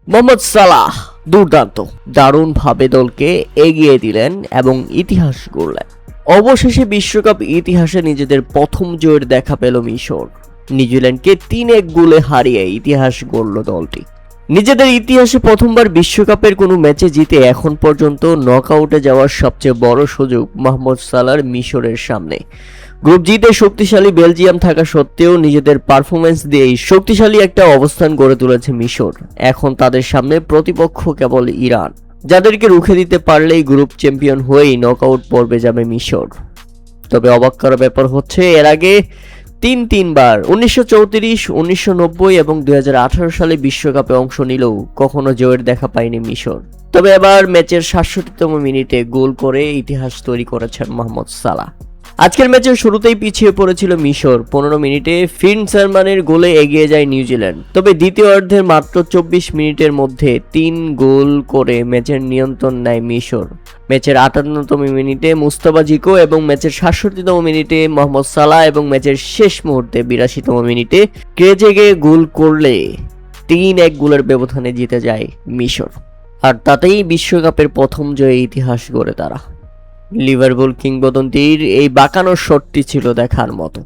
মোহাম্মদ সালাহ দুর্দান্ত, দারুণভাবে দলকে এগিয়ে দিলেন এবং ইতিহাস গড়লেন। অবশেষে বিশ্বকাপ ইতিহাসে নিজেদের প্রথম জয়ের দেখা পেল মিশর। নিউজিল্যান্ডকে 3-1 গোলে হারিয়ে ইতিহাস গড়ল দলটি। নিজেদের ইতিহাসে প্রথমবার বিশ্বকাপের কোনো ম্যাচে জিতে এখন পর্যন্ত নকআউটে যাওয়ার সবচেয়ে বড় সুযোগ মোহাম্মদ সালাহর মিশরের সামনে। গ্রুপ জিতে শক্তিশালী বেলজিয়াম থাকা সত্ত্বেও নিজেদের পারফরমেন্স দিয়েই শক্তিশালী একটা অবস্থান গড়ে তুলেছে মিশর। এখন তাদের সামনে প্রতিপক্ষ কেবল ইরান, যাদেরকে রুখে দিতে পারলেই গ্রুপ চ্যাম্পিয়ন হয়েই নকআউট পর্বে যাবে মিশর। তবে অবাক করার ব্যাপার হচ্ছে, এর আগে তিনবার 1934, 1990 এবং 2018 সালে বিশ্বকাপে অংশ নিলেও কখনো জয়ের দেখা পায়নি মিশর। তবে এবার ম্যাচের 67তম মিনিটে গোল করে ইতিহাস তৈরি করেছেন মোহাম্মদ সালাহ। আজকের ম্যাচের শুরুতেই পিছিয়ে পড়েছিল মিশর। 15 মিনিটে ফিন সারমানের গোলে এগিয়ে যায় নিউজিল্যান্ড। তবে দ্বিতীয় অর্ধের মাত্র 24 মিনিটের মধ্যে 3 গোল করে ম্যাচের নিয়ন্ত্রণ নেয় মিশর। ম্যাচের 58তম মিনিটে মুস্তাফা জিকো এবং ম্যাচের 67তম মিনিটে মোহাম্মদ সালাহ এবং ম্যাচের শেষ মুহূর্তে 82তম মিনিটে ক্রেজেগে গোল করলে 3-1 গোলের ব্যবধানে জিতে যায় মিশর। আর তাতেই বিশ্বকাপের প্রথম জয়ে ইতিহাস গড়ে তারা। লিভারপুল কিংবদন্তির এই বাঁকানো শটটি ছিল দেখার মতো।